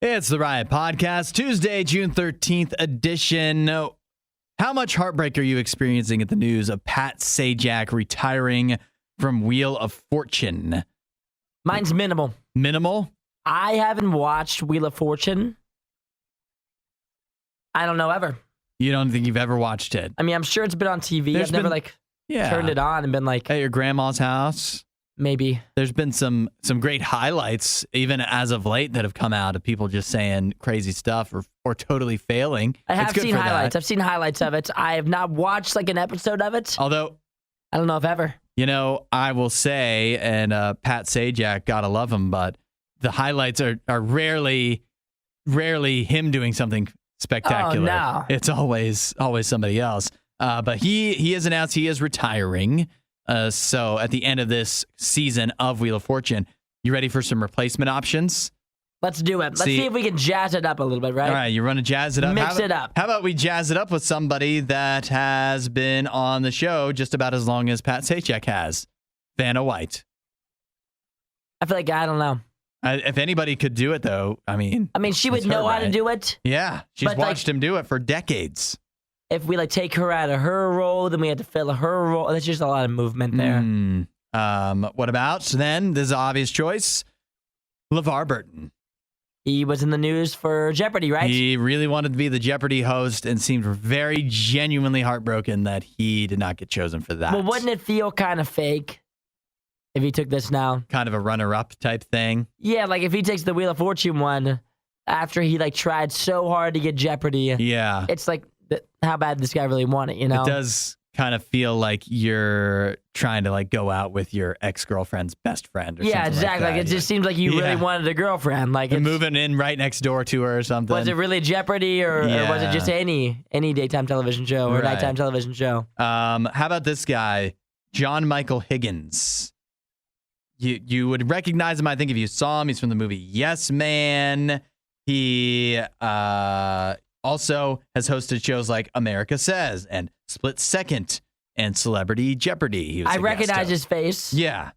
It's the Riot Podcast, Tuesday, June 13th edition. How much heartbreak are you experiencing at the news of Pat Sajak retiring from Wheel of Fortune? Mine's minimal. Minimal? I haven't watched Wheel of Fortune. I don't know ever. You don't think you've ever watched it? I mean, I'm sure it's been on TV. I've never turned it on and been like... At your grandma's house? Maybe. There's been some great highlights, even as of late, that have come out of people just saying crazy stuff or totally failing. I have seen highlights. I've seen highlights of it. I have not watched like an episode of it. Although... I don't know if ever. You know, I will say, and Pat Sajak, gotta love him, but the highlights are rarely him doing something spectacular. Oh, no. It's always somebody else. But he has announced he is retiring. So at the end of this season of Wheel of Fortune, you ready for some replacement options? Let's do it. Let's see if we can jazz it up a little bit, right? All right, you want to jazz it up? Mix it up. How about we jazz it up with somebody that has been on the show just about as long as Pat Sajak has? Vanna White. I feel like, I don't know. If anybody could do it, though, I mean, she would know how to do it. Yeah, she's watched him do it for decades. If we take her out of her role, then we had to fill her role. There's just a lot of movement there. What about then? This is an obvious choice. LeVar Burton. He was in the news for Jeopardy, right? He really wanted to be the Jeopardy host and seemed very genuinely heartbroken that he did not get chosen for that. Well, wouldn't it feel kind of fake if he took this now? Kind of a runner-up type thing? Yeah, like if he takes the Wheel of Fortune one after he tried so hard to get Jeopardy. Yeah. It's like, how bad did this guy really want it, you know? It does kind of feel like you're trying to go out with your ex-girlfriend's best friend or something exactly. like that. It just seems like you really wanted a girlfriend. Like it's moving in right next door to her or something. Was it really Jeopardy or was it just any daytime television show or nighttime television show? How about this guy, John Michael Higgins? You would recognize him, I think, if you saw him. He's from the movie Yes Man. He also has hosted shows like America Says and Split Second and Celebrity Jeopardy. I recognize his face. Yeah.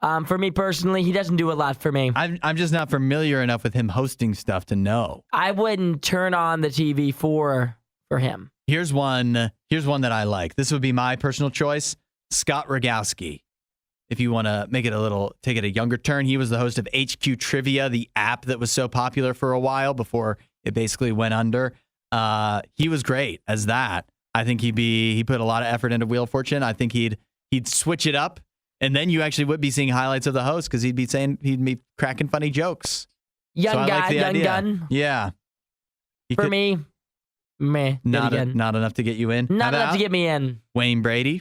For me personally, he doesn't do a lot for me. I'm just not familiar enough with him hosting stuff to know. I wouldn't turn on the TV for him. Here's one that I like. This would be my personal choice. Scott Rogowski. If you want to take it a younger turn, he was the host of HQ Trivia, the app that was so popular for a while before it basically went under. He was great as that. I think he put a lot of effort into Wheel of Fortune. I think he'd switch it up, and then you actually would be seeing highlights of the host because he'd be cracking funny jokes. Young gun. Yeah. For me, meh. Not enough to get you in. Not enough to get me in. Wayne Brady.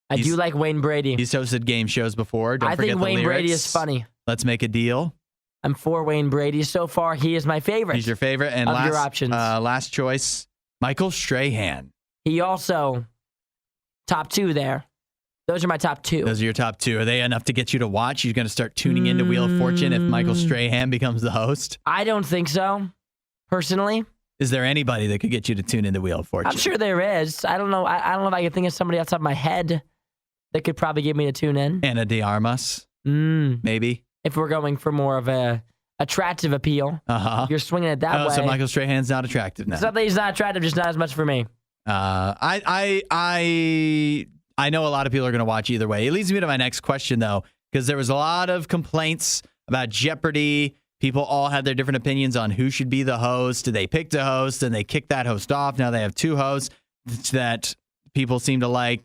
I do like Wayne Brady. He's hosted game shows before. I think Wayne Brady is funny. Let's make a deal. I'm for Wayne Brady. So far, he is my favorite. He's your favorite. And your options. Last choice, Michael Strahan. He also, top two there. Those are my top two. Those are your top two. Are they enough to get you to watch? You're going to start tuning into Wheel of Fortune if Michael Strahan becomes the host? I don't think so, personally. Is there anybody that could get you to tune into Wheel of Fortune? I'm sure there is. I don't know. I don't know if I can think of somebody outside of my head that could probably get me to tune in. Ana de Armas, maybe. If we're going for more of a attractive appeal, you're swinging it that way. So Michael Strahan's not attractive now. It's not that he's not attractive, just not as much for me. I know a lot of people are going to watch either way. It leads me to my next question, though, because there was a lot of complaints about Jeopardy. People all had their different opinions on who should be the host. They picked a host, and they kicked that host off. Now they have two hosts that people seem to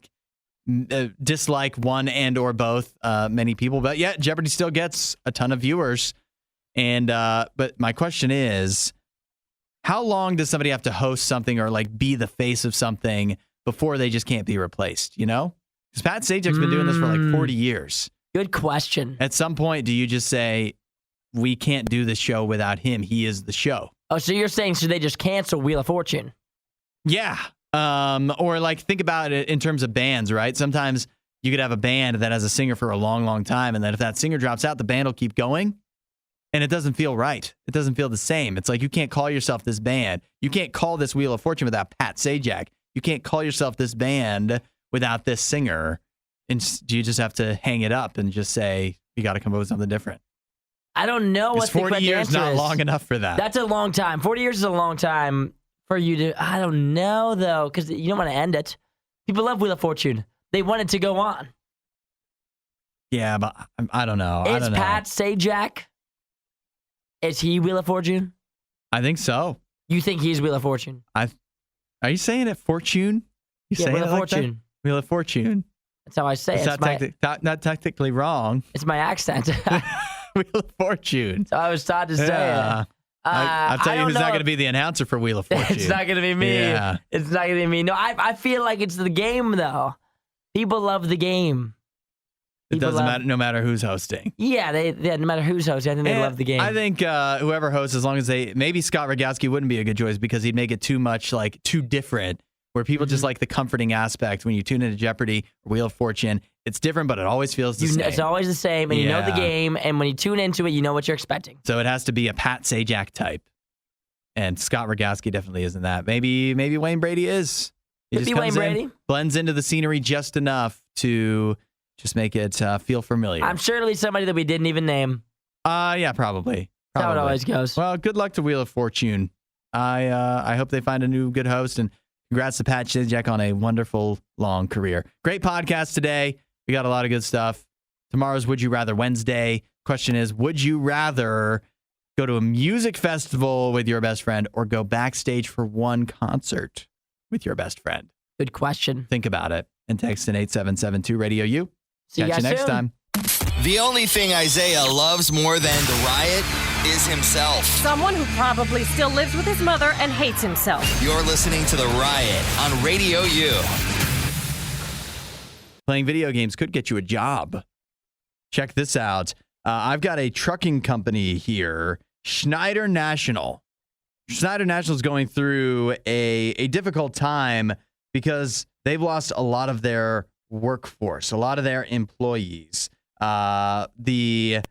dislike one and or both, many people. But yeah, Jeopardy still gets a ton of viewers. And but my question is, how long does somebody have to host something or be the face of something before they just can't be replaced, you know? Because Pat Sajak's been doing this for 40 years. Good question. At some point, do you just say, we can't do the show without him? He is the show. Oh, so you're saying should they just cancel Wheel of Fortune? Yeah. Or think about it in terms of bands, right? Sometimes you could have a band that has a singer for a long, long time, and then if that singer drops out, the band will keep going, and it doesn't feel right. It doesn't feel the same. It's like you can't call yourself this band. You can't call this Wheel of Fortune without Pat Sajak. You can't call yourself this band without this singer. And do you just have to hang it up and just say, you got to come up with something different? I don't know what the 40 correct years answer not is. long enough for that. That's a long time. 40 years is a long time for you to. I don't know though, because you don't want to end it. People love Wheel of Fortune. They want it to go on. Yeah, but I don't know. I Is don't know. Pat Sajak? Is he Wheel of Fortune? I think so. You think he's Wheel of Fortune? Are you saying it Fortune? You saying Wheel it of like Fortune. that? Wheel of Fortune. That's how I say it. Not technically wrong. It's my accent. Wheel of Fortune. So I was taught to say it. I'll tell you who's not going to be the announcer for Wheel of Fortune. It's not going to be me. Yeah. It's not going to be me. No, I feel like it's the game, though. People love the game. It doesn't matter, no matter who's hosting. Yeah, no matter who's hosting, I think they love the game. I think whoever hosts, as long as maybe Scott Rogowski wouldn't be a good choice because he'd make it too much, like, too different, where people just like the comforting aspect when you tune into Jeopardy or Wheel of Fortune. It's different, but it always feels the same. It's always the same, and you know the game, and when you tune into it, you know what you're expecting. So it has to be a Pat Sajak type. And Scott Rogowski definitely isn't that. Maybe Wayne Brady is. He just comes in, blends into the scenery just enough to just make it feel familiar. I'm sure it'll be somebody that we didn't even name. Yeah, probably. That's how it always goes. Well, good luck to Wheel of Fortune. I hope they find a new good host, and congrats to Pat Sajak on a wonderful long career. Great podcast today. We got a lot of good stuff. Tomorrow's Would You Rather Wednesday. Question is, would you rather go to a music festival with your best friend or go backstage for one concert with your best friend? Good question. Think about it and text in 8772 RadioU. Catch you next time. The only thing Isaiah loves more than the riot is himself. Someone who probably still lives with his mother and hates himself. You're listening to The Riot on Radio U. Playing video games could get you a job. Check this out. I've got a trucking company here, Schneider National. Schneider National is going through a difficult time because they've lost a lot of their workforce, a lot of their employees. The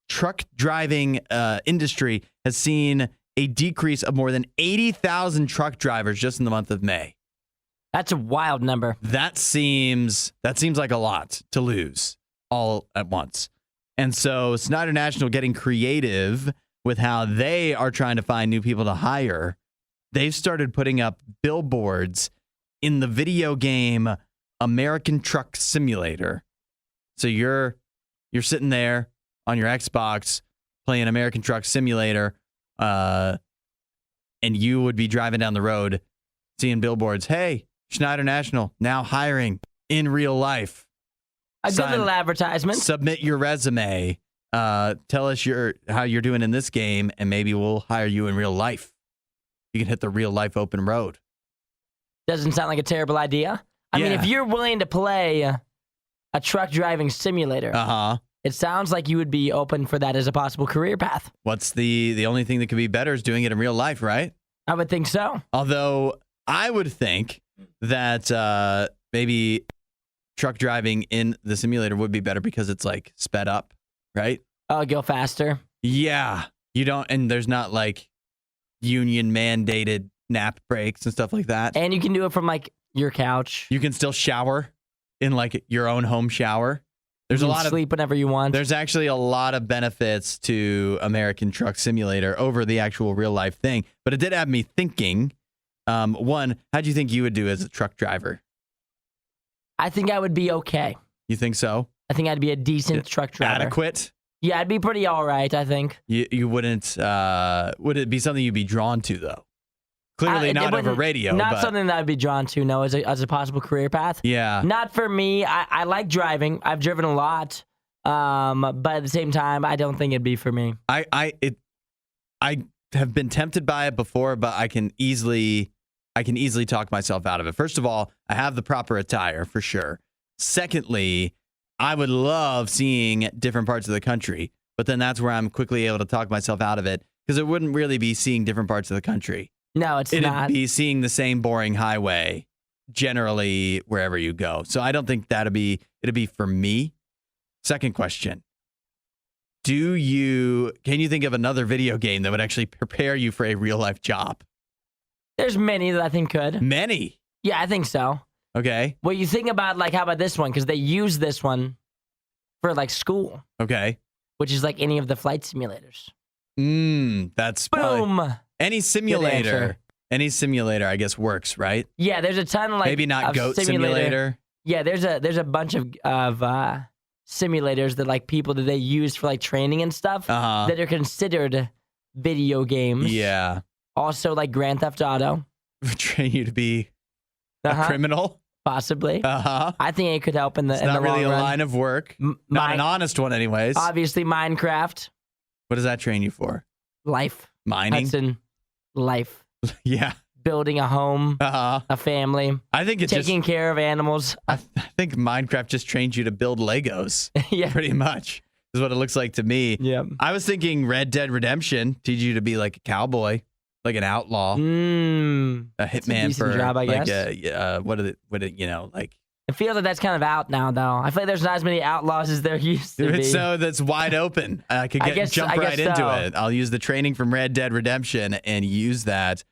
truck driving industry has seen a decrease of more than 80,000 truck drivers just in the month of May. That's a wild number. That seems like a lot to lose all at once. And so Schneider National getting creative with how they are trying to find new people to hire. They've started putting up billboards in the video game American Truck Simulator. So you're sitting there on your Xbox playing American Truck Simulator, and you would be driving down the road seeing billboards. Hey, Schneider National now hiring in real life. A good little advertisement. Submit your resume. Tell us how you're doing in this game, and maybe we'll hire you in real life. You can hit the real life open road. Doesn't sound like a terrible idea. I mean, if you're willing to play a truck driving simulator, it sounds like you would be open for that as a possible career path. What's the only thing that could be better is doing it in real life, right? I would think so. Although I would think that maybe truck driving in the simulator would be better because it's like sped up, right? Oh, go faster. Yeah. And there's not like union mandated nap breaks and stuff like that. And you can do it from like your couch. You can still shower in like your own home shower. There's a lot of sleep whenever you want. There's actually a lot of benefits to American Truck Simulator over the actual real life thing. But it did have me thinking, one, how do you think you would do as a truck driver? I think I would be okay. You think so? I think I'd be a decent truck driver. Adequate? Yeah, I'd be pretty all right, I think. You wouldn't, would it be something you'd be drawn to, though? Clearly not over radio. Not something that I'd be drawn to, no, as a possible career path. Yeah. Not for me. I like driving. I've driven a lot. But at the same time, I don't think it'd be for me. I have been tempted by it before, but I can easily talk myself out of it. First of all, I have the proper attire for sure. Secondly, I would love seeing different parts of the country, but then that's where I'm quickly able to talk myself out of it because it wouldn't really be seeing different parts of the country. No, it'd not. It'd be seeing the same boring highway generally wherever you go. So I don't think it'd be for me. Second question. Can you think of another video game that would actually prepare you for a real life job? There's many that I think could. Many? Yeah, I think so. Okay. Well, you think about, like, how about this one? Because they use this one for, like, school. Okay. which is like any of the flight simulators. That's Boom. Any simulator. Any simulator, I guess, works, right? Yeah, there's a ton of maybe not Goat Simulator. Yeah, there's a bunch of simulators that like people that they use for like training and stuff that are considered video games. Yeah. Also like Grand Theft Auto. Train you to be a criminal. Possibly. I think it could help in the not really a long run. line of work. Not an honest one, anyways. Obviously, Minecraft. What does that train you for? Life. Mining. Hudson. Life. Yeah. Building a home. A family. I think it's taking care of animals. I think Minecraft just trains you to build Legos. Yeah. Pretty much is what it looks like to me. Yeah. I was thinking Red Dead Redemption teach you to be like a cowboy. Like an outlaw, a hitman for job, I guess. Like I feel that that's kind of out now, though. I feel like there's not as many outlaws as there used to be. So that's wide open. I could jump right into it. I'll use the training from Red Dead Redemption and use that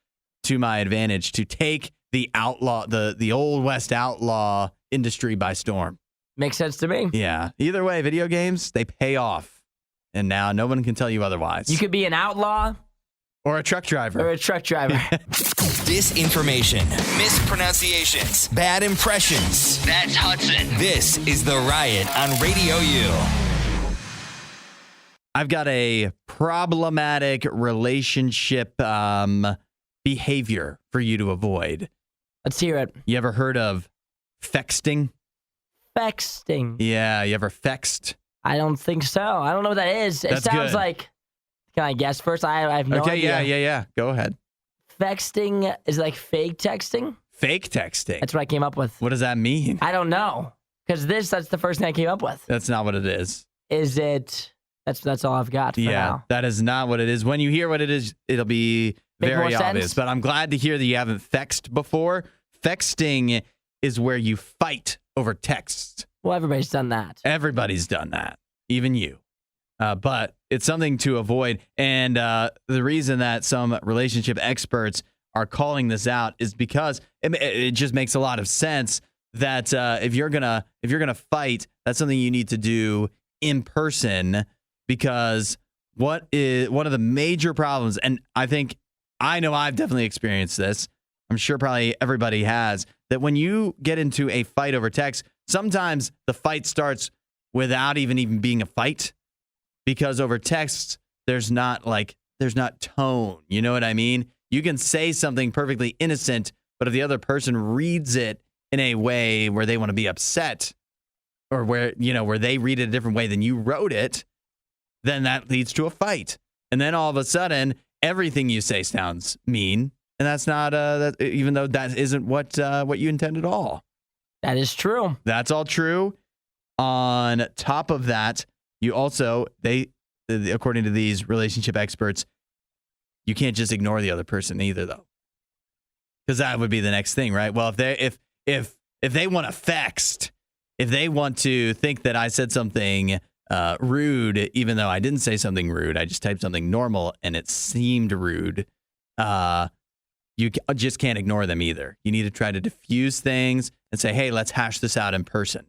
to my advantage to take the outlaw, the old West outlaw industry by storm. Makes sense to me. Yeah. Either way, video games, they pay off, and now no one can tell you otherwise. You could be an outlaw. Or a truck driver. Disinformation, mispronunciations, bad impressions. That's Hudson. This is The Riot on RadioU. I've got a problematic relationship behavior for you to avoid. Let's hear it. You ever heard of fexting? Fexting? Yeah, you ever fext? I don't think so. I don't know what that is. It sounds like... Can I guess first? I have no idea. Yeah. Go ahead. Fexting is like fake texting? Fake texting. That's what I came up with. What does that mean? I don't know. Because that's the first thing I came up with. That's not what it is. Is it? That's all I've got for now. That is not what it is. When you hear what it is, it'll be very obvious. But I'm glad to hear that you haven't fexed before. Fexting is where you fight over texts. Well, everybody's done that. Everybody's done that. Even you. But it's something to avoid. And the reason that some relationship experts are calling this out is because it just makes a lot of sense that if you're gonna fight, that's something you need to do in person, because what is one of the major problems, and I know I've definitely experienced this, I'm sure probably everybody has, that when you get into a fight over text, sometimes the fight starts without even being a fight. Because over text, there's not tone. You know what I mean? You can say something perfectly innocent, but if the other person reads it in a way where they want to be upset, or where they read it a different way than you wrote it, then that leads to a fight. And then all of a sudden, everything you say sounds mean, and that's not even though that isn't what you intended at all. That is true. That's all true. On top of that, you also, according to these relationship experts, you can't just ignore the other person either, though, because that would be the next thing, right? Well, if they want to fext, if they want to think that I said something rude, even though I didn't say something rude, I just typed something normal and it seemed rude, you just can't ignore them either. You need to try to diffuse things and say, hey, let's hash this out in person.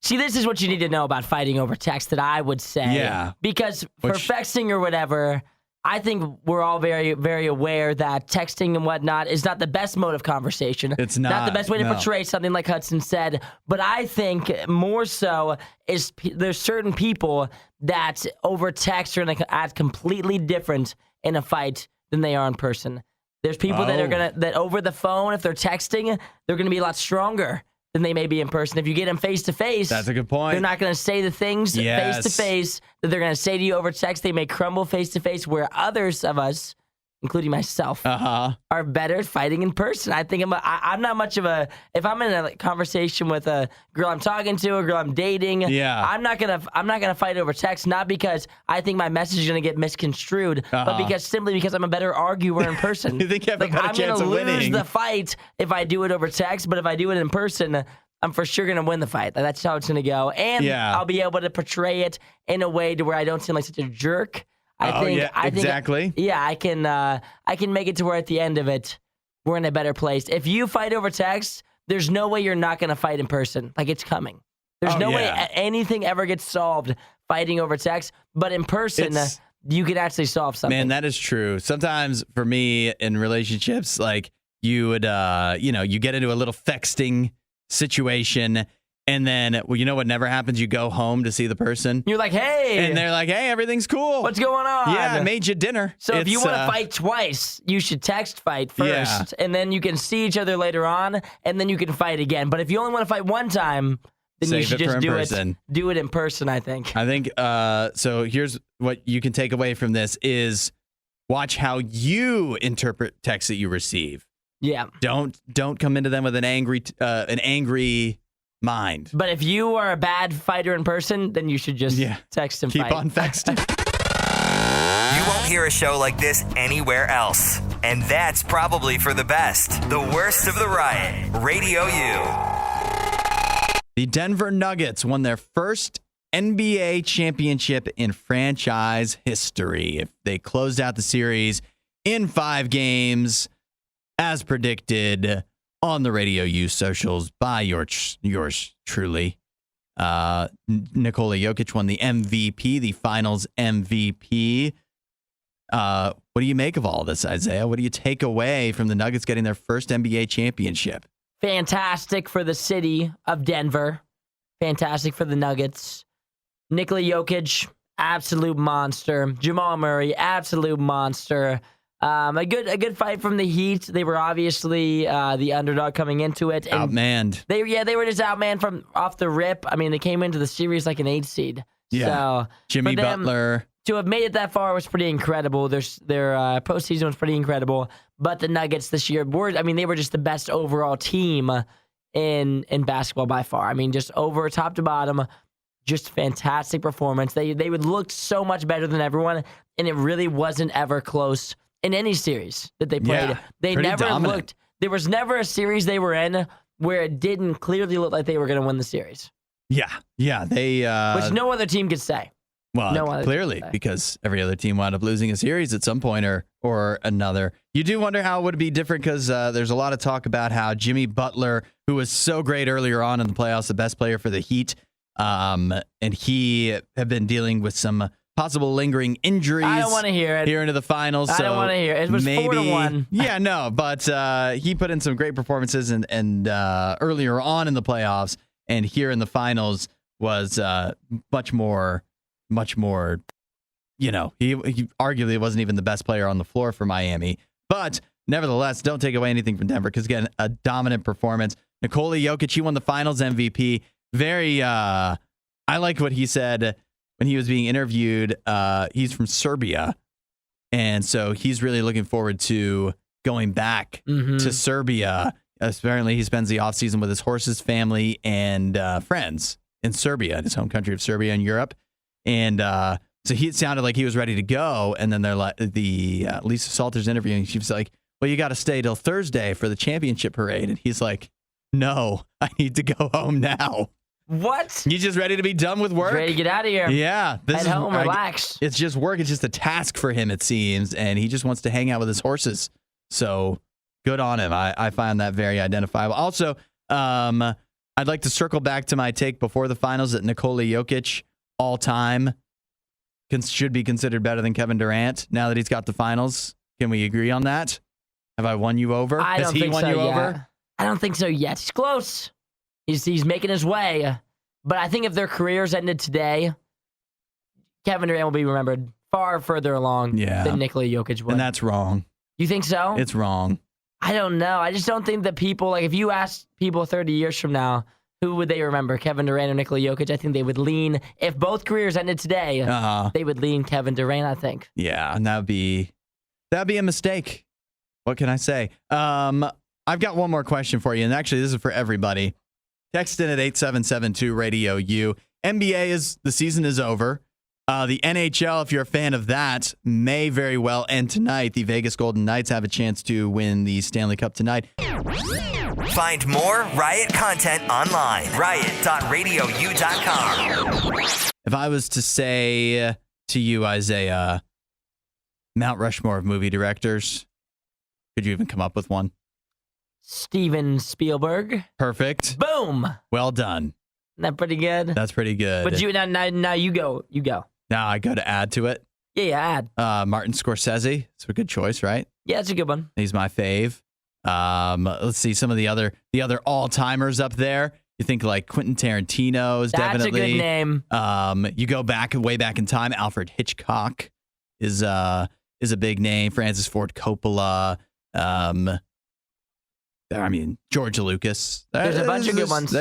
See, this is what you need to know about fighting over text that I would say. Yeah. Because for fexting or whatever, I think we're all very, very aware that texting and whatnot is not the best mode of conversation. It's not the best way to portray something, like Hudson said. But I think more so is there's certain people that over text are going to act completely different in a fight than they are in person. There's people that over the phone, if they're texting, they're going to be a lot stronger than they may be in person. If you get them face to face, that's a good point. They're not going to say the things face to face that they're going to say to you over text. They may crumble face to face, where others of us, including myself, are better at fighting in person. I think I'm not much of a. If I'm in a conversation with a girl I'm talking to, a girl I'm dating, I'm not gonna fight over text. Not because I think my message is gonna get misconstrued, but simply because I'm a better arguer in person. You think you have a better chance of winning? I'm gonna lose the fight if I do it over text, but if I do it in person, I'm for sure gonna win the fight. That's how it's gonna go, and I'll be able to portray it in a way to where I don't seem like such a jerk. I think exactly. I can make it to where at the end of it, we're in a better place. If you fight over text, there's no way you're not going to fight in person. Like, it's coming. There's no way anything ever gets solved fighting over text, but in person, you can actually solve something. Man, that is true. Sometimes for me in relationships, like you would, you get into a little fexting situation. And then, well, you know what never happens? You go home to see the person. You're like, hey. And they're like, hey, everything's cool. What's going on? Yeah, I made you dinner. So if you want to fight twice, you should text fight first. And then you can see each other later on, and then you can fight again. But if you only want to fight one time, then you should just do it in person, I think. I think, so here's what you can take away from this is watch how you interpret texts that you receive. Yeah. Don't come into them with an angry mind. But if you are a bad fighter in person, then you should just text and keep fight. on texting. You won't hear a show like this anywhere else. And that's probably for the best. The Worst of the Riot. Radio U. The Denver Nuggets won their first NBA championship in franchise history. They closed out the series in 5 games, as predicted on the RadioU socials by yours truly. Nikola Jokic won the MVP, the finals MVP. What do you make of all this, Isaiah? What do you take away from the Nuggets getting their first NBA championship? Fantastic for the city of Denver. Fantastic for the Nuggets. Nikola Jokic, absolute monster. Jamal Murray, absolute monster. A good fight from the Heat. They were obviously the underdog coming into it. And outmanned. They were just outmanned from off the rip. I mean, they came into the series like an 8 seed. Yeah. So Jimmy Butler. To have made it that far was pretty incredible. Their postseason was pretty incredible. But the Nuggets this year they were just the best overall team in basketball by far. I mean, just over top to bottom, just fantastic performance. They would look so much better than everyone, and it really wasn't ever close. In any series that they played, they never dominant. There was never a series they were in where it didn't clearly look like they were going to win the series. Yeah. They which no other team could say. Well, clearly, because every other team wound up losing a series at some point or another. You do wonder how it would be different because there's a lot of talk about how Jimmy Butler, who was so great earlier on in the playoffs, the best player for the Heat, and he had been dealing with some possible lingering injuries. I don't want to hear it. Here into the finals. I don't want to hear it. It was 4-1. Yeah, no, but he put in some great performances and earlier on in the playoffs, and here in the finals was much more. He arguably wasn't even the best player on the floor for Miami, but nevertheless, don't take away anything from Denver because again, a dominant performance. Nikola Jokic, he won the Finals MVP. I like what he said. When he was being interviewed, he's from Serbia, and so he's really looking forward to going back to Serbia. Apparently, he spends the offseason with his horse's family and friends in Serbia, his home country of Serbia in Europe. And so it sounded like he was ready to go. And then they're like, Lisa Salter's interviewing. She was like, well, you got to stay till Thursday for the championship parade. And he's like, no, I need to go home now. What? You just ready to be done with work? Ready to get out of here. Yeah. Head home, relax. It's just work. It's just a task for him, it seems. And he just wants to hang out with his horses. So good on him. I find that very identifiable. Also, I'd like to circle back to my take before the finals that Nikola Jokic all time should be considered better than Kevin Durant now that he's got the finals. Can we agree on that? Have I won you over? Has he won you over? I don't think so yet. He's close. He's making his way. But I think if their careers ended today, Kevin Durant will be remembered far further along than Nikola Jokic would. And that's wrong. You think so? It's wrong. I don't know. I just don't think that people, like if you ask people 30 years from now, who would they remember, Kevin Durant or Nikola Jokic? I think they would lean, if both careers ended today, they would lean Kevin Durant, I think. Yeah, and that'd be a mistake. What can I say? I've got one more question for you, and actually this is for everybody. Text in at 8772 RadioU. NBA the season is over. The NHL, if you're a fan of that, may very well end tonight. The Vegas Golden Knights have a chance to win the Stanley Cup tonight. Find more Riot content online. riot.radiou.com. If I was to say to you, Isaiah, Mount Rushmore of movie directors, could you even come up with one? Steven Spielberg. Perfect. Boom. Well done. Isn't that pretty good? That's pretty good. But now you go. You go. Now I go to add to it. Yeah, add. Martin Scorsese. It's a good choice, right? Yeah, it's a good one. He's my fave. Let's see some of the other all-timers up there. You think like Quentin Tarantino's definitely. That's a good name. You go way back in time. Alfred Hitchcock is a big name. Francis Ford Coppola. George Lucas. There's a bunch of good ones.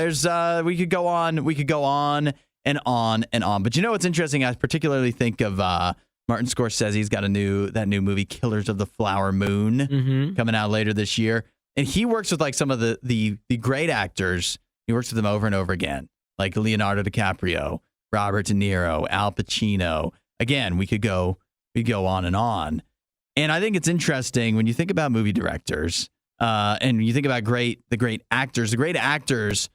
We could go on and on and on. But you know what's interesting? I particularly think of Martin Scorsese's got that new movie, Killers of the Flower Moon, coming out later this year. And he works with like some of the great actors. He works with them over and over again, like Leonardo DiCaprio, Robert De Niro, Al Pacino. Again, we could go on and on. And I think it's interesting when you think about movie directors, and you think about the great actors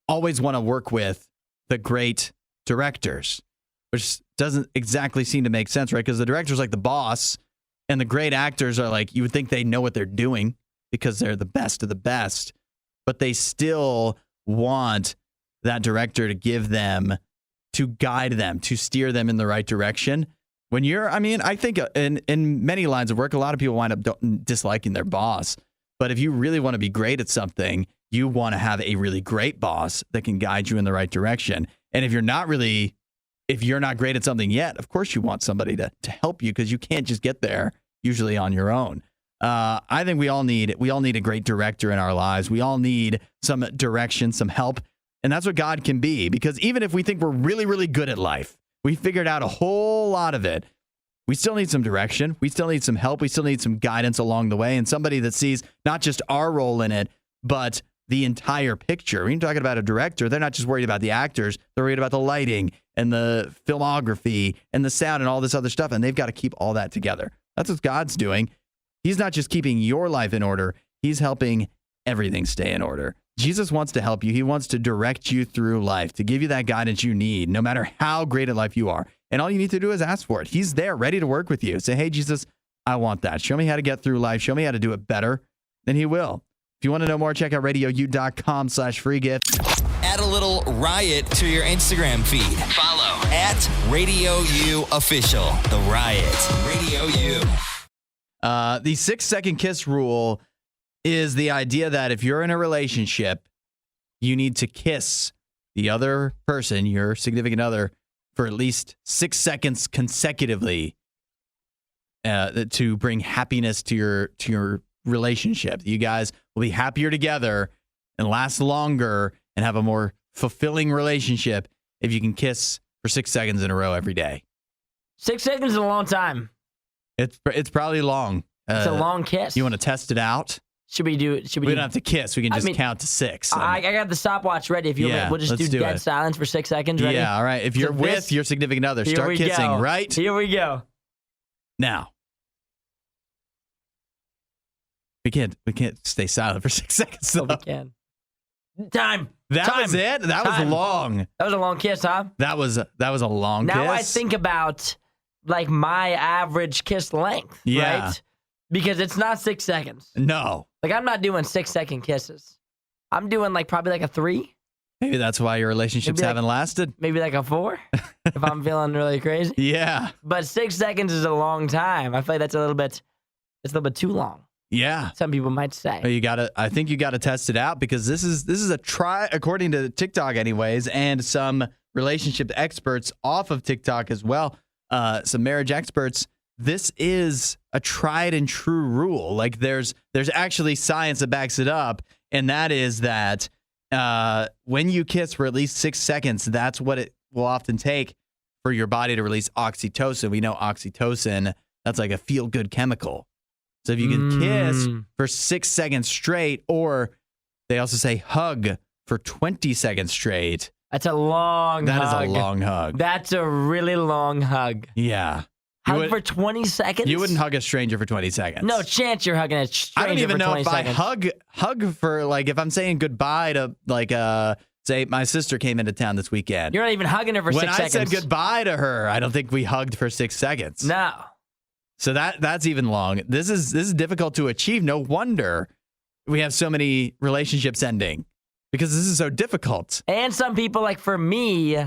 always want to work with the great directors, which doesn't exactly seem to make sense, right? Because the director's like the boss, and the great actors are like, you would think they know what they're doing because they're the best of the best, but they still want that director to guide them, to steer them in the right direction. When I think in many lines of work, a lot of people wind up disliking their boss. But if you really want to be great at something, you want to have a really great boss that can guide you in the right direction. And if you're not great at something yet, of course you want somebody to help you, because you can't just get there usually on your own. I think we all need a great director in our lives. We all need some direction, some help. And that's what God can be, because even if we think we're really, really good at life, we figured out a whole lot of it, we still need some direction. We still need some help. We still need some guidance along the way, and somebody that sees not just our role in it, but the entire picture. When you're talking about a director, they're not just worried about the actors. They're worried about the lighting and the filmography and the sound and all this other stuff, and they've got to keep all that together. That's what God's doing. He's not just keeping your life in order. He's helping everything stay in order. Jesus wants to help you. He wants to direct you through life, to give you that guidance you need, no matter how great at life you are. And all you need to do is ask for it. He's there, ready to work with you. Say, hey, Jesus, I want that. Show me how to get through life. Show me how to do it better. Then he will. If you want to know more, check out RadioU.com/free gift. Add a little riot to your Instagram feed. Follow @RadioU Official. The Riot. Radio U. The 6-second kiss rule is the idea that if you're in a relationship, you need to kiss the other person, your significant other, for at least 6 seconds consecutively to bring happiness to your relationship. You guys will be happier together and last longer and have a more fulfilling relationship if you can kiss for 6 seconds in a row every day. 6 seconds is a long time. It's probably long. It's a long kiss. You want to test it out? Should we don't have to kiss. We can just count to 6. I got the stopwatch ready. If you want, we'll just do dead silence for 6 seconds. Ready? Yeah, all right. If you're with your significant other, start kissing, right? Here we go. Now. We can't stay silent for 6 seconds. Oh, we can. Time. That was it? That was long. That was a long kiss, huh? That was a long kiss. Now I think about like my average kiss length, right? Because it's not 6 seconds. No. Like I'm not doing 6-second kisses. I'm doing probably like a 3. Maybe that's why your relationships haven't lasted. Maybe like a 4 if I'm feeling really crazy. Yeah. But 6 seconds is a long time. I feel like it's a little bit too long. Yeah. Some people might say. I think you gotta test it out, because this is a try, according to TikTok anyways, and some relationship experts off of TikTok as well, some marriage experts. This is a tried and true rule. Like there's actually science that backs it up, and that is that when you kiss for at least 6 seconds, that's what it will often take for your body to release oxytocin. We know oxytocin, that's like a feel-good chemical. So if you can kiss for 6 seconds straight, or they also say hug for 20 seconds straight. That's a long hug. That is a long hug. That's a really long hug. Yeah. Hug for 20 seconds? You wouldn't hug a stranger for 20 seconds. No chance you're hugging a stranger for 20 seconds. I don't even know if I hug for, like, if I'm saying goodbye to, like, say my sister came into town this weekend. You're not even hugging her for 6 seconds. When I said goodbye to her, I don't think we hugged for 6 seconds. No. So that's even long. This is difficult to achieve. No wonder we have so many relationships ending. because this is so difficult. And some people, like for me,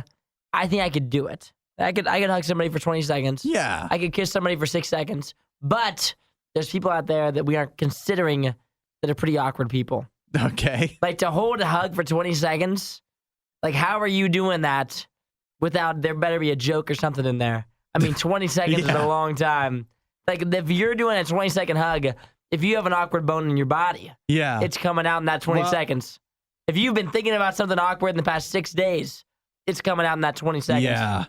I think I could do it. I could hug somebody for 20 seconds. Yeah. I could kiss somebody for 6 seconds. But there's people out there that we aren't considering that are pretty awkward people. Okay. Like to hold a hug for 20 seconds, like how are you doing that without there better be a joke or something in there? I mean, 20 seconds is a long time. Like if you're doing a 20-second hug, if you have an awkward bone in your body, it's coming out in that 20 seconds. If you've been thinking about something awkward in the past 6 days, it's coming out in that 20 seconds. Yeah.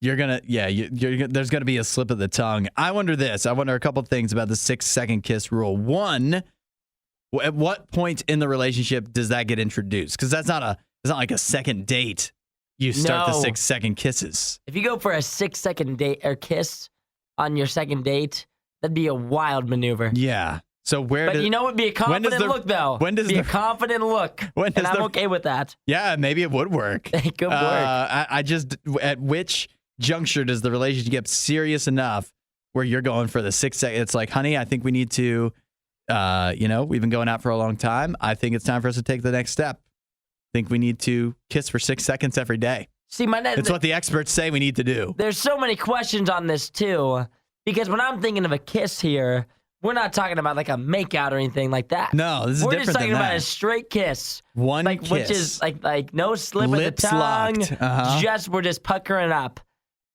You're going to, there's going to be a slip of the tongue. I wonder a couple things about the 6-second kiss rule. One, at what point in the relationship does that get introduced? Because it's not like a second date. You start the 6-second kisses. If you go for a 6-second date or kiss on your second date, that'd be a wild maneuver. Yeah. So But you know what? Be a confident look, though. A confident look. And I'm okay with that. Yeah, maybe it would work. It could work. At which juncture does the relationship get serious enough where you're going for the 6 seconds? It's like, honey, I think we need to, we've been going out for a long time. I think it's time for us to take the next step. I think we need to kiss for 6 seconds every day. See, it's what the experts say we need to do. There's so many questions on this, too, because when I'm thinking of a kiss here, we're not talking about like a makeout or anything like that. No, this is different than that. We're just talking about a straight kiss. One kiss. Which is like no slip of the tongue. Locked. We're just puckering up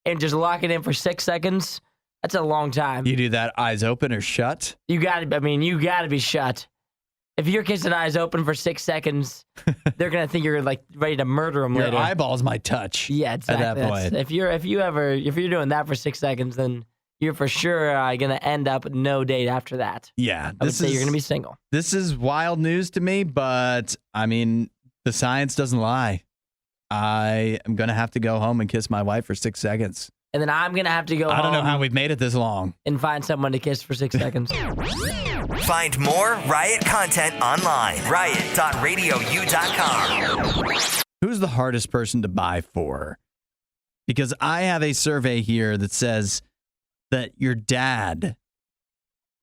and just locking in for 6 seconds. That's a long time. You do that eyes open or shut? You gotta be shut. If you're kissing eyes open for 6 seconds, they're gonna think you're like ready to murder them later. Your eyeballs might touch. Yeah, exactly. At that point. If you're doing that for 6 seconds, then you're for sure going to end up no date after that. Yeah. I would say you're going to be single. This is wild news to me, but I mean, the science doesn't lie. I am going to have to go home and kiss my wife for 6 seconds. And then I'm going to have to go home. I don't know how we've made it this long. And find someone to kiss for 6 seconds. Find more Riot content online. Riot.radiou.com. Who's the hardest person to buy for? Because I have a survey here that says that your dad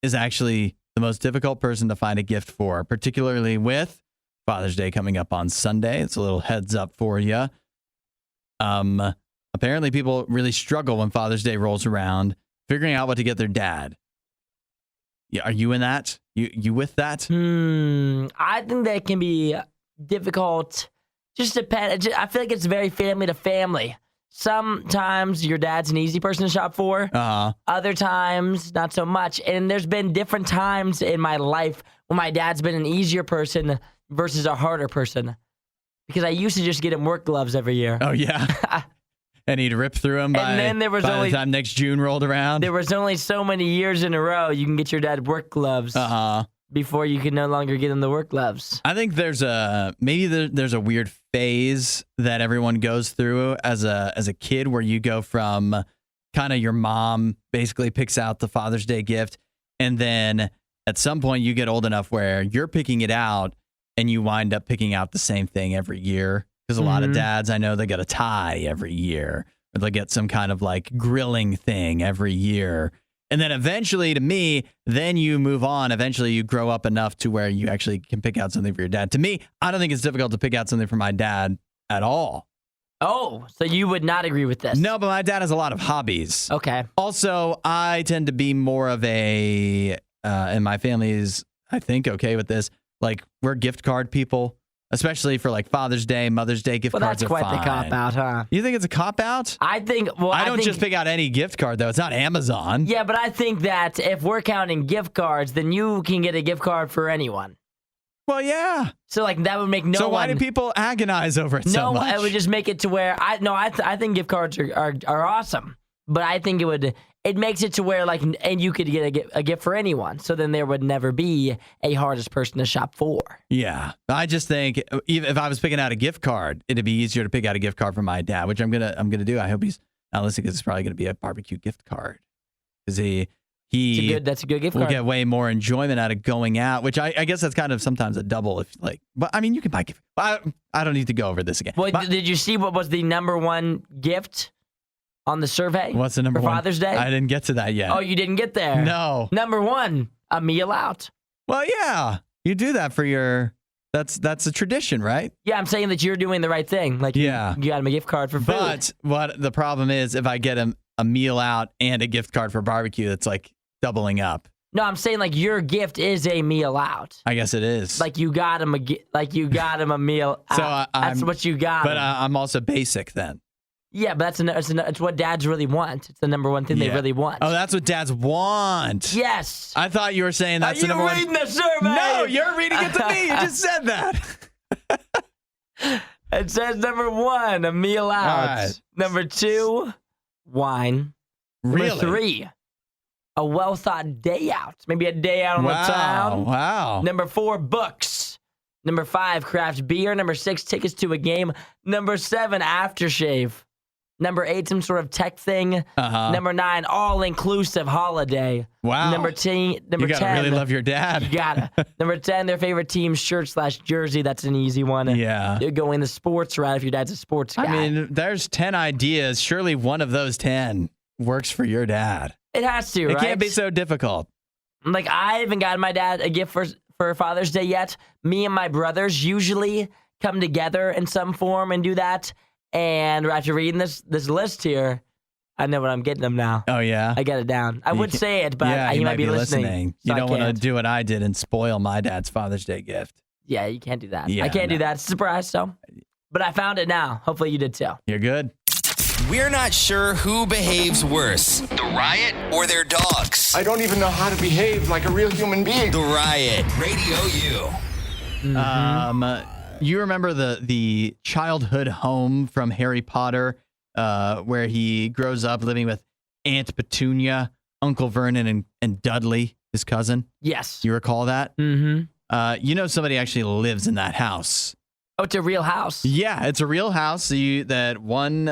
is actually the most difficult person to find a gift for, particularly with Father's Day coming up on Sunday. It's a little heads up for you. Apparently people really struggle when Father's Day rolls around, figuring out what to get their dad. Yeah, are you in that? You with that? I think that can be difficult. Just depend. I feel like it's very family to family. Sometimes your dad's an easy person to shop for. Other times, not so much. And there's been different times in my life when my dad's been an easier person versus a harder person. Because I used to just get him work gloves every year. Oh, yeah. And he'd rip through them by the time next June rolled around. There was only so many years in a row you can get your dad work gloves. Before you can no longer get him the work gloves. I think there's a weird phase that everyone goes through as a kid where you go from kind of your mom basically picks out the Father's Day gift, and then at some point you get old enough where you're picking it out and you wind up picking out the same thing every year. Because a lot of dads, I know, they get a tie every year, or they get some kind of like grilling thing every year. And then eventually, to me, then you move on. Eventually, you grow up enough to where you actually can pick out something for your dad. To me, I don't think it's difficult to pick out something for my dad at all. Oh, so you would not agree with this? No, but my dad has a lot of hobbies. Okay. Also, I tend to be more of a, and my family is, I think, okay with this, like, we're gift card people. Especially for like Father's Day, Mother's Day gift cards are fine. Well, that's quite the cop-out, huh? You think it's a cop-out? I think, I don't just pick out any gift card, though. It's not Amazon. Yeah, but I think that if we're counting gift cards, then you can get a gift card for anyone. Well, yeah. So, like, that would make no one... So why do people agonize over it so much? No, it would just make it to where... I think gift cards are awesome. But I think it makes it to where, like, and you could get a gift for anyone. So then there would never be a hardest person to shop for. Yeah. I just think even if I was picking out a gift card, it'd be easier to pick out a gift card for my dad, which I'm gonna do. I hope he's not listening because it's probably going to be a barbecue gift card. Because that's a good gift card. We'll get way more enjoyment out of going out, which I guess that's kind of sometimes a double. If like, but I mean, you can buy gift. I don't need to go over this again. Well, did you see what was the number one gift on the survey? What's the number for one? Father's Day? I didn't get to that yet. Oh, you didn't get there? No. Number one, a meal out. Well, yeah, you do that for your That's a tradition, right? Yeah, I'm saying that you're doing the right thing. Like, you got him a gift card for food. But what the problem is, if I get him a meal out and a gift card for barbecue, that's like doubling up. No, I'm saying like your gift is a meal out. I guess it is. Like you got him a meal out. So that's what you got. But I'm also basic then. Yeah, but it's what dads really want. It's the number one thing they really want. Oh, that's what dads want. Yes. I thought you were saying that's the number one. Are you reading the survey? No, you're reading it to me. You just said that. It says number 1, a meal out. All right. Number 2, wine. Really? Number 3, a well-thought day out. Maybe a day out on the town. Wow. Number 4, books. Number 5, craft beer. Number 6, tickets to a game. Number 7, aftershave. Number 8, some sort of tech thing. Number 9, all-inclusive holiday. Wow. Number 10, You gotta really love your dad. You gotta. Number 10, their favorite team shirt/jersey. That's an easy one. Yeah. You're going the sports route if your dad's a sports guy. I mean, there's 10 ideas. Surely one of those 10 works for your dad. It has to, It right? can't be so difficult. Like, I haven't gotten my dad a gift for Father's Day yet. Me and my brothers usually come together in some form and do that. And after reading this list here, I know what I'm getting them now. Oh, yeah? I got it down. I would say it, but yeah, he might be listening. You so don't want to do what I did and spoil my dad's Father's Day gift. Yeah, you can't do that. Yeah, I can't do that. It's a surprise, so. But I found it now. Hopefully you did too. You're good? We're not sure who behaves worse, the Riot or their dogs. I don't even know how to behave like a real human being. The Riot, Radio U. You remember the childhood home from Harry Potter where he grows up living with Aunt Petunia, Uncle Vernon, and Dudley, his cousin? Yes. You recall that? Mm-hmm. You know somebody actually lives in that house. Oh, it's a real house. Yeah, it's a real house that one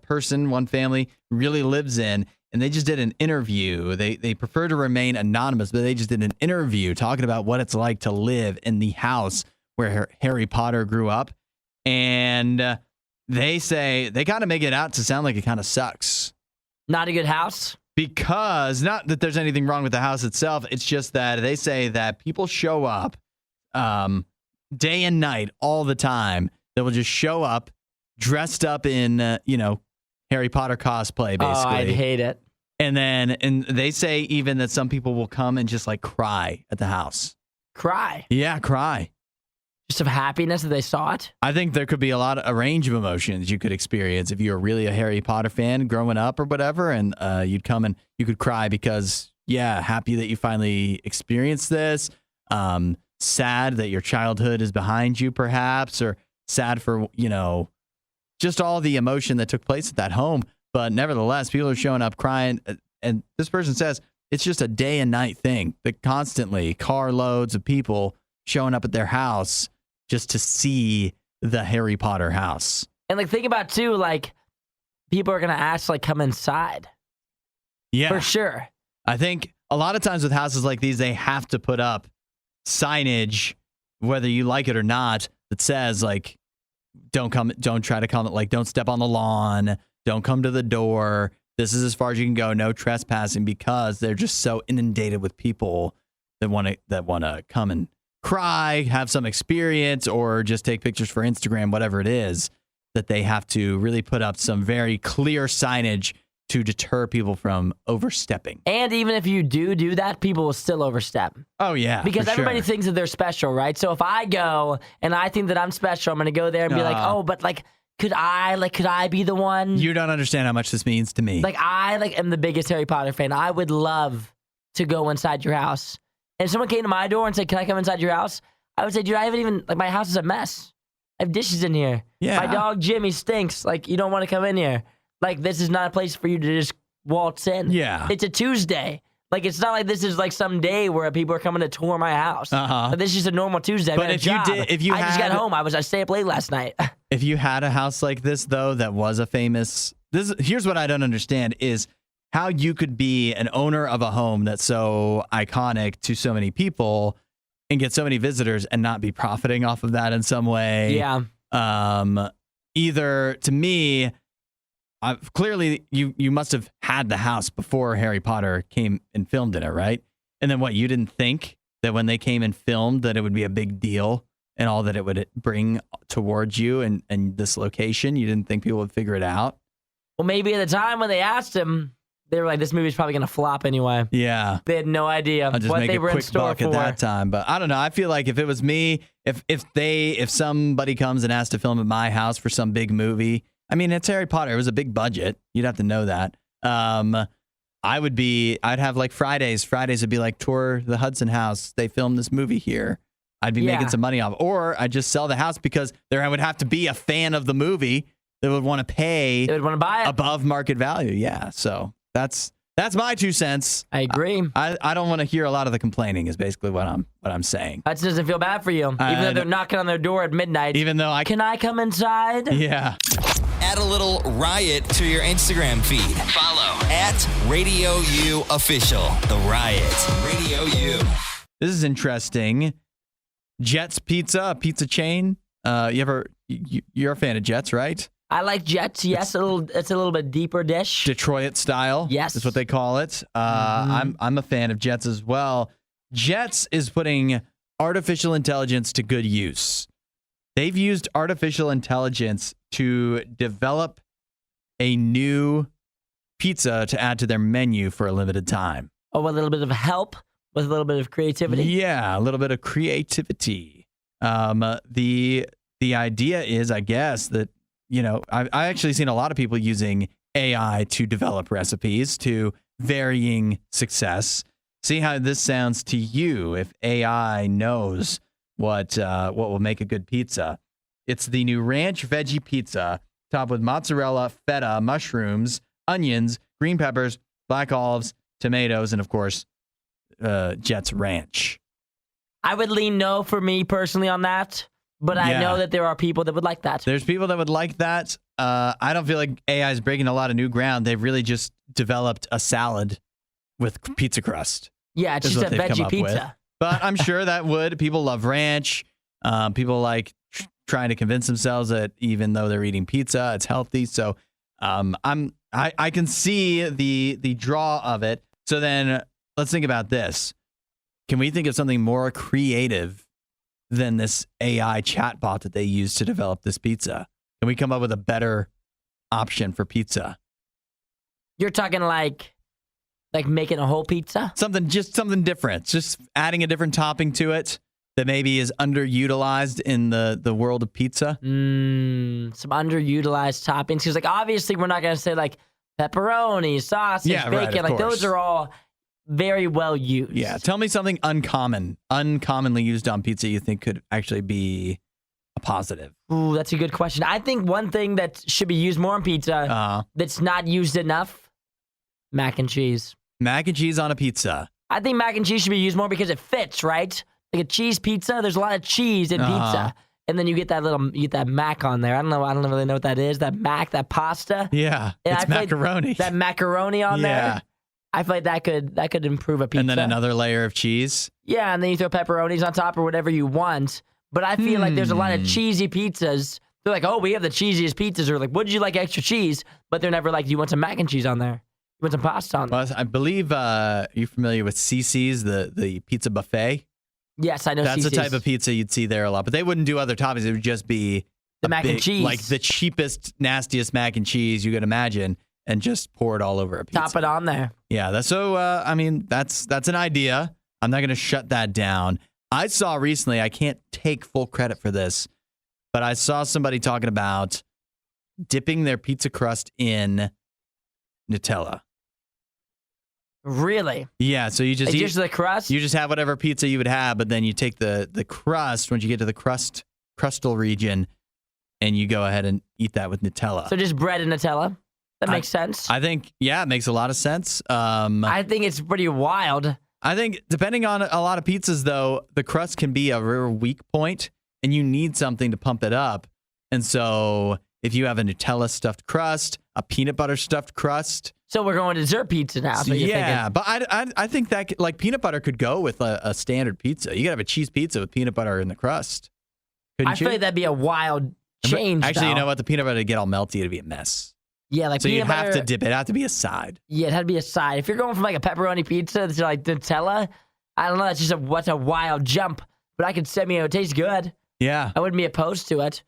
person, one family really lives in. And they just did an interview. They prefer to remain anonymous, but they just did an interview talking about what it's like to live in the house where Harry Potter grew up. And they say they kind of make it out to sound like it kind of sucks. Not a good house? Because, not that there's anything wrong with the house itself, it's just that they say that people show up day and night all the time. They will just show up dressed up in, Harry Potter cosplay, basically. Oh, I'd hate it. And they say even that some people will come and just like cry at the house. Cry? Yeah, cry. Just of happiness that they saw it? I think there could be a range of emotions you could experience if you were really a Harry Potter fan growing up or whatever, and you'd come and you could cry because, happy that you finally experienced this, sad that your childhood is behind you perhaps, or sad for, just all the emotion that took place at that home. But nevertheless, people are showing up crying, and this person says it's just a day and night thing, that constantly carloads of people showing up at their house just to see the Harry Potter house. And think about too, people are going to actually come inside. Yeah. For sure. I think a lot of times with houses like these, they have to put up signage, whether you like it or not, that says don't try to come, don't step on the lawn, don't come to the door. This is as far as you can go, no trespassing, because they're just so inundated with people that want to come and cry, have some experience, or just take pictures for Instagram, whatever it is, that they have to really put up some very clear signage to deter people from overstepping. And even if you do that, people will still overstep. Oh, yeah. Because everybody thinks that they're special, right? So if I go and I think that I'm special, I'm going to go there and be could I be the one? You don't understand how much this means to me. I am the biggest Harry Potter fan. I would love to go inside your house. And if someone came to my door and said, "Can I come inside your house?" I would say, "Dude, I haven't even, my house is a mess. I have dishes in here. Yeah. My dog Jimmy stinks. You don't want to come in here. This is not a place for you to just waltz in. Yeah. It's a Tuesday. It's not like this is some day where people are coming to tour my house. This is just a normal Tuesday. But if you just got home. I stayed up late last night. If you had a house like this, though, that was a famous, here's what I don't understand is how you could be an owner of a home that's so iconic to so many people and get so many visitors and not be profiting off of that in some way. Yeah. Either, to me, clearly you must have had the house before Harry Potter came and filmed in it, right? And then what, you didn't think that when they came and filmed that it would be a big deal and all that it would bring towards you and this location. You didn't think people would figure it out. Well, maybe at the time when they asked him, they were like, this movie's probably going to flop anyway. Yeah. They had no idea I'll just what make they a were in quick store buck for. at that time. But I don't know. I feel like if it was me, if somebody comes and asks to film at my house for some big movie, I mean, it's Harry Potter. It was a big budget. You'd have to know that. I'd have like Fridays. Fridays would be like tour the Hudson house. They filmed this movie here. I'd be making some money off. Or I'd just sell the house because there would have to be a fan of the movie that would want to pay. They would want to buy it above market value. Yeah. So that's my 2 cents. I agree. I don't want to hear a lot of the complaining is basically what I'm saying. That doesn't feel bad for you. Even though they're knocking on their door at midnight. Even though Can I come inside? Yeah. Add a little riot to your Instagram feed. Follow @RadioU Official. The Riot. Radio U. This is interesting. Jets Pizza, a pizza chain. You're a fan of Jets, right? I like Jets. Yes, it's a little bit deeper dish. Detroit style. Yes. Is what they call it. I'm a fan of Jets as well. Jets is putting artificial intelligence to good use. They've used artificial intelligence to develop a new pizza to add to their menu for a limited time. Oh, a little bit of help with a little bit of creativity. Yeah, a little bit of creativity. The idea is, I guess, that, you know, I actually seen a lot of people using AI to develop recipes to varying success. See how this sounds to you if AI knows what will make a good pizza. It's the new ranch veggie pizza topped with mozzarella, feta, mushrooms, onions, green peppers, black olives, tomatoes, and of course, Jets Ranch. I would lean no for me personally on that, but I know that there are people that would like that. There's people that would like that. I don't feel like AI is breaking a lot of new ground. They've really just developed a salad with pizza crust. Yeah, it's just a veggie pizza. But I'm sure that people love ranch. People like trying to convince themselves that even though they're eating pizza, it's healthy. So I can see the draw of it. So then let's think about this. Can we think of something more creative than this AI chatbot that they use to develop this pizza? Can we come up with a better option for pizza? You're talking like making a whole pizza? Something different. Just adding a different topping to it that maybe is underutilized in the world of pizza. Some underutilized toppings. Because obviously we're not going to say pepperoni, sausage, bacon. Right, those are all very well used. Yeah. Tell me something uncommonly used on pizza you think could actually be a positive. Ooh, that's a good question. I think one thing that should be used more on pizza that's not used enough, mac and cheese. Mac and cheese on a pizza. I think mac and cheese should be used more because it fits, right? Like a cheese pizza, there's a lot of cheese in pizza. And then you get that mac on there. I don't really know what that is. That mac, that pasta. Yeah. And it's macaroni. That macaroni on there. I feel like that could improve a pizza. And then another layer of cheese. Yeah, and then you throw pepperonis on top or whatever you want. But I feel like there's a lot of cheesy pizzas. They're like, oh, we have the cheesiest pizzas. Or like, would you like extra cheese? But they're never like, do you want some mac and cheese on there? You want some pasta on there? Well, I believe you're familiar with CC's, the pizza buffet. Yes, I know That's CC's. the type of pizza you'd see there a lot. But they wouldn't do other toppings. It would just be the mac and cheese. Like the cheapest, nastiest mac and cheese you could imagine. And just pour it all over a pizza. Top it on there. Yeah, that's an idea. I'm not going to shut that down. I saw recently, I can't take full credit for this, but I saw somebody talking about dipping their pizza crust in Nutella. Really? Yeah, so you just eat just the crust? You just have whatever pizza you would have, but then you take the crust, once you get to the crustal region, and you go ahead and eat that with Nutella. So just bread and Nutella? That makes sense. I think, it makes a lot of sense. I think it's pretty wild. I think depending on a lot of pizzas, though, the crust can be a real weak point, and you need something to pump it up. And so if you have a Nutella stuffed crust, a peanut butter stuffed crust. So we're going to dessert pizza now. So yeah, but I think that peanut butter could go with a standard pizza. You could have a cheese pizza with peanut butter in the crust. Couldn't you? I feel like that'd be a wild change. Actually, though. You know what? The peanut butter would get all melty. It'd be a mess. Yeah, like so peanut butter. So you have to dip it. It had to be a side. Yeah, it had to be a side. If you're going from a pepperoni pizza to Nutella, I don't know. That's a wild jump. But I could say, it tastes good. Yeah. I wouldn't be opposed to it.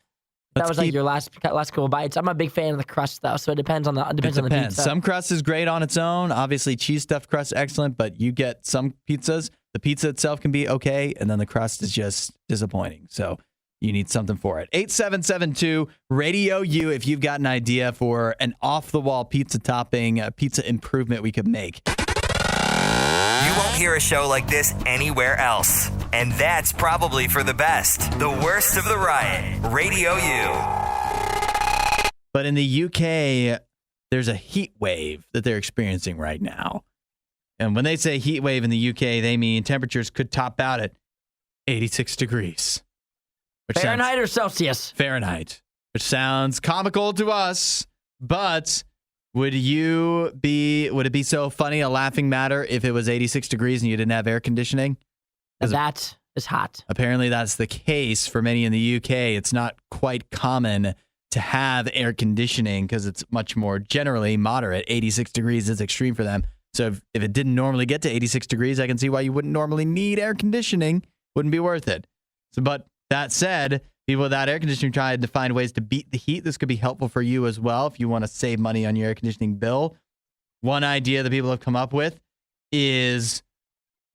That was like your last couple bites. I'm a big fan of the crust though, so it depends on the on the pizza. Some crust is great on its own. Obviously, cheese stuffed crust excellent, but you get some pizzas. The pizza itself can be okay, and then the crust is just disappointing. So you need something for it. 8772 Radio U if you've got an idea for an off the wall pizza topping, pizza improvement we could make. You won't hear a show like this anywhere else. And that's probably for the best. The Worst of the Riot. Radio U. But in the UK, there's a heat wave that they're experiencing right now. And when they say heat wave in the UK, they mean temperatures could top out at 86 degrees. Fahrenheit or Celsius? Fahrenheit, which sounds comical to us, but would it be so funny, a laughing matter, if it was 86 degrees and you didn't have air conditioning? That is hot. Apparently that's the case for many in the UK. It's not quite common to have air conditioning because it's much more generally moderate. 86 degrees is extreme for them. So if it didn't normally get to 86 degrees, I can see why you wouldn't normally need air conditioning. Wouldn't be worth it. So, but that said, people without air conditioning tried to find ways to beat the heat. This could be helpful for you as well if you want to save money on your air conditioning bill. One idea that people have come up with is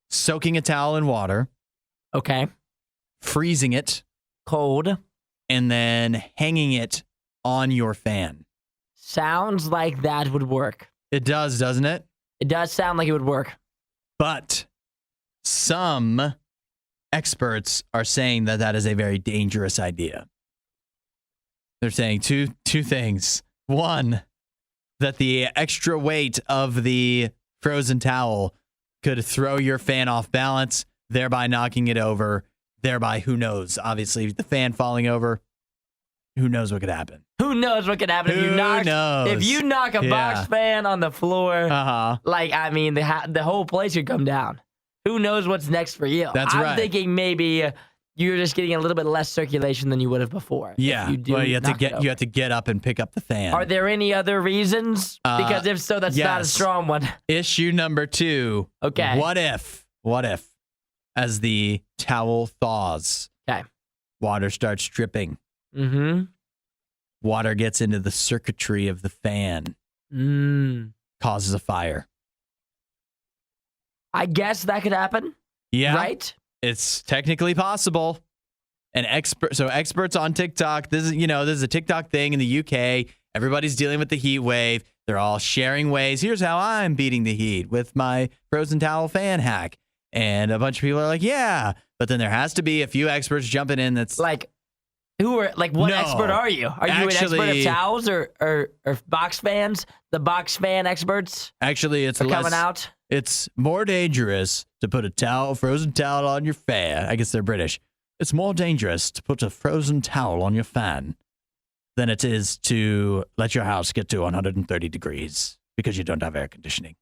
soaking a towel in water. Okay. Freezing it. Cold. And then hanging it on your fan. Sounds like that would work. It does, doesn't it? It does sound like it would work. But some experts are saying that that is a very dangerous idea. They're saying two things. One, that the extra weight of the frozen towel could throw your fan off balance, thereby knocking it over, thereby, who knows? Obviously, the fan falling over, who knows what could happen? Who knows what could happen if you knock a box fan on the floor? Like, I mean, the whole place could come down. Who knows what's next for you? I'm thinking maybe you're just getting a little bit less circulation than you would have before. Yeah, you have to get up and pick up the fan. Are there any other reasons? Because if so, that's not a strong one. Issue number 2. Okay. What if, as the towel thaws, water starts dripping. Mm-hmm. Water gets into the circuitry of the fan. Causes a fire. I guess that could happen. Yeah. Right? It's technically possible. Experts on TikTok, this is a TikTok thing in the UK. Everybody's dealing with the heat wave. They're all sharing ways. Here's how I'm beating the heat with my frozen towel fan hack. And a bunch of people are like, yeah. But then there has to be a few experts jumping in that's like, what expert are you? Are you an expert of towels or box fans? The box fan experts? Actually, it's coming out. It's more dangerous to put a frozen towel on your fan. I guess they're British. It's more dangerous to put a frozen towel on your fan than it is to let your house get to 130 degrees because you don't have air conditioning.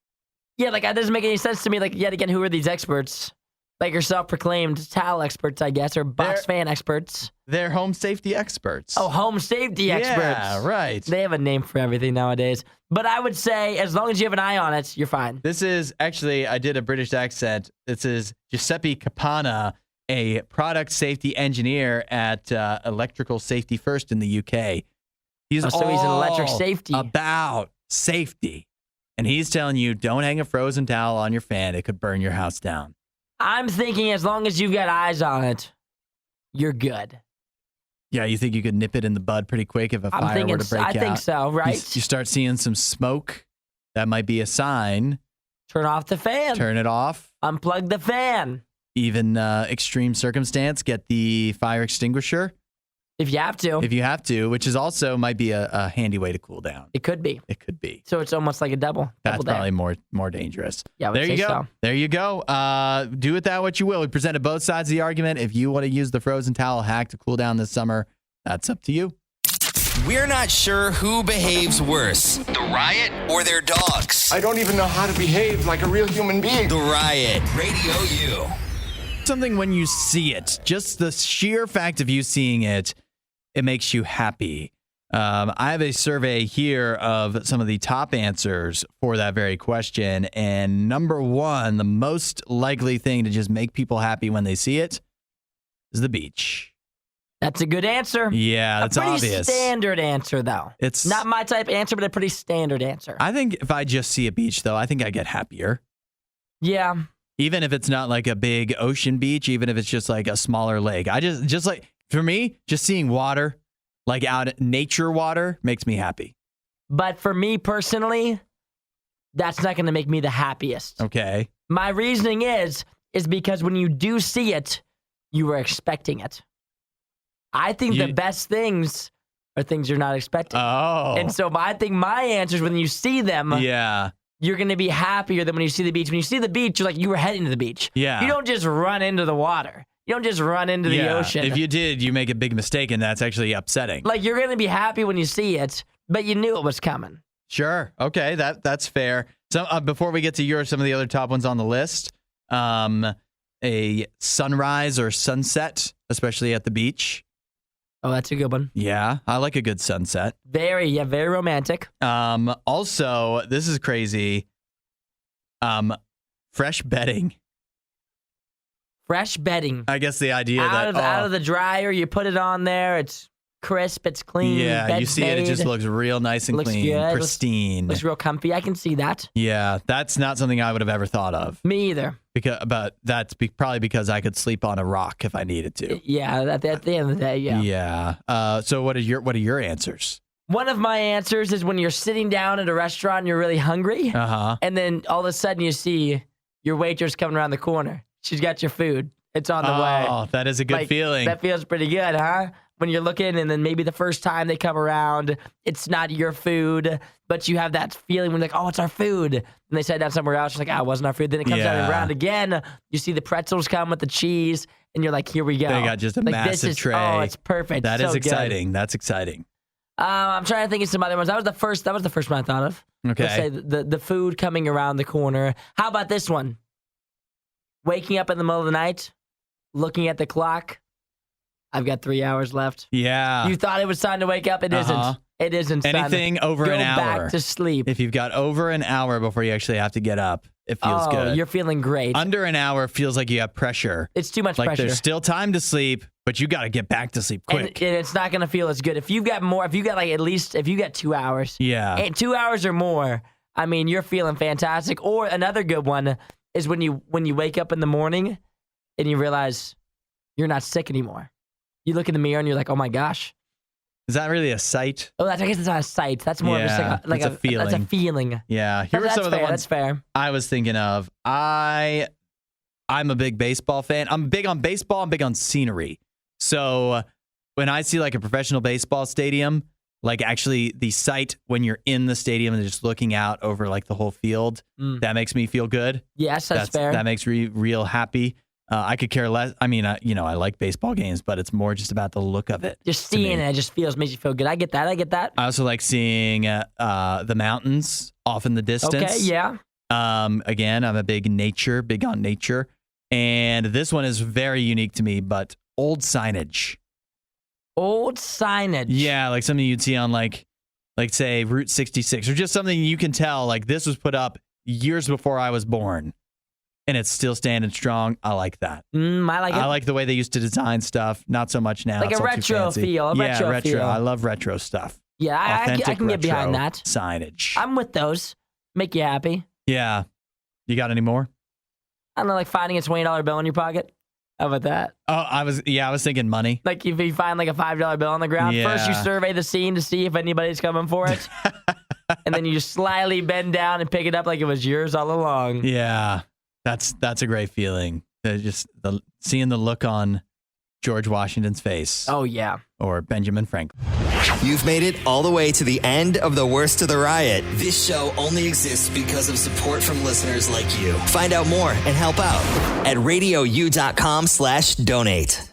Yeah, like that doesn't make any sense to me. Like, yet again, who are these experts? Like your self-proclaimed towel experts, I guess, or box fan experts. They're home safety experts. Oh, home safety experts. Yeah, right. They have a name for everything nowadays. But I would say, as long as you have an eye on it, you're fine. This is, actually, I did a British accent. This is Giuseppe Capana, a product safety engineer at Electrical Safety First in the UK. He's he's an electric safety. About safety. And he's telling you, don't hang a frozen towel on your fan. It could burn your house down. I'm thinking as long as you've got eyes on it, you're good. Yeah, you think you could nip it in the bud pretty quick if a fire were to break out? I think so, right? You start seeing some smoke. That might be a sign. Turn off the fan. Turn it off. Unplug the fan. Even extreme circumstance, get the fire extinguisher. If you have to. Which is also might be a handy way to cool down. It could be. So it's almost like a double. That's probably more dangerous. Yeah, there you go. So. There you go. Do with that what you will. We presented both sides of the argument. If you want to use the frozen towel hack to cool down this summer, that's up to you. We're not sure who behaves worse, the Riot or their dogs. I don't even know how to behave like a real human being. The Riot, Radio U. Something when you see it, just the sheer fact of you seeing it, it makes you happy. I have a survey here of some of the top answers for that very question. And number 1, the most likely thing to just make people happy when they see it is the beach. That's a good answer. Yeah, that's a pretty obvious. Standard answer, though. It's not my type answer, but a pretty standard answer. I think if I just see a beach, though, I think I get happier. Yeah. Even if it's not like a big ocean beach, even if it's just like a smaller lake. I just like, for me, just seeing water, like out nature water, makes me happy. But for me personally, that's not going to make me the happiest. Okay. My reasoning is because when you do see it, you were expecting it. I think the best things are things you're not expecting. Oh. And so I think my answer is when you see them, you're going to be happier than when you see the beach. When you see the beach, you're like, you were heading to the beach. Yeah. You don't just run into the water. You don't just run into the ocean. If you did, you make a big mistake, and that's actually upsetting. Like, you're going to be happy when you see it, but you knew it was coming. Sure. Okay, that's fair. So before we get to some of the other top ones on the list, a sunrise or sunset, especially at the beach. Oh, that's a good one. Yeah, I like a good sunset. Very romantic. Also, this is crazy. Fresh bedding. Fresh bedding. I guess the idea out of the dryer, you put it on there. It's crisp. It's clean. Yeah, you see it. It just looks real nice and clean, good. pristine. Looks real comfy. I can see that. Yeah, that's not something I would have ever thought of. Me either. But that's probably because I could sleep on a rock if I needed to. Yeah, at the end of the day, yeah. Yeah. So what are your answers? One of my answers is when you're sitting down at a restaurant and you're really hungry, and then all of a sudden you see your waitress coming around the corner. She's got your food. It's on the way. Oh, that is a good feeling. That feels pretty good, huh? When you're looking, and then maybe the first time they come around, it's not your food, but you have that feeling when you're like, oh, it's our food. And they sat down somewhere else, you're like, oh, it wasn't our food. Then it comes out around again. You see the pretzels come with the cheese, and you're like, here we go. They got just a massive tray. Oh, it's perfect. That is exciting. Good. That's exciting. I'm trying to think of some other ones. That was the first one I thought of. Okay. Let's say the food coming around the corner. How about this one? Waking up in the middle of the night, looking at the clock. I've got 3 hours left. Yeah. You thought it was time to wake up. It isn't. It isn't, son. Anything over an hour. Go back to sleep. If you've got over an hour before you actually have to get up, it feels good. You're feeling great. Under an hour feels like you have pressure. It's too much pressure. There's still time to sleep, but you got to get back to sleep quick. And it's not going to feel as good. If you've got more, if you got 2 hours. Yeah. And 2 hours or more, I mean, you're feeling fantastic. Or another good one is when you wake up in the morning and you realize you're not sick anymore. You look in the mirror and you're like, oh my gosh. Is that really a sight? Oh, I guess it's not a sight. That's more of just like a feeling. That's a feeling. Yeah. Here are some of the ones that's fair. I was thinking of. I'm a big baseball fan. I'm big on baseball. I'm big on scenery. So when I see like a professional baseball stadium, like actually the sight when you're in the stadium and just looking out over like the whole field, that makes me feel good. Yes, that's fair. That makes me real happy. I could care less. I mean, I like baseball games, but it's more just about the look of it. Just seeing it just makes you feel good. I get that. I also like seeing the mountains off in the distance. Okay, yeah. Again, I'm big on nature. And this one is very unique to me, but old signage. Old signage. Yeah, like something you'd see on like say Route 66, or just something you can tell like this was put up years before I was born. And it's still standing strong. I like that. I like it. I like the way they used to design stuff. Not so much now. Like it's a retro feel. Retro feel. I love retro stuff. Yeah, I can get behind that. Signage. I'm with those. Make you happy. Yeah. You got any more? I don't know, like finding a $20 bill in your pocket. How about that? Oh, I was thinking money. Like if you find like a $5 bill on the ground, first you survey the scene to see if anybody's coming for it. And then you just slyly bend down and pick it up like it was yours all along. Yeah. That's a great feeling. Seeing the look on George Washington's face. Oh, yeah. Or Benjamin Franklin. You've made it all the way to the end of the Worst of the Riot. This show only exists because of support from listeners like you. Find out more and help out at RadioU.com/donate.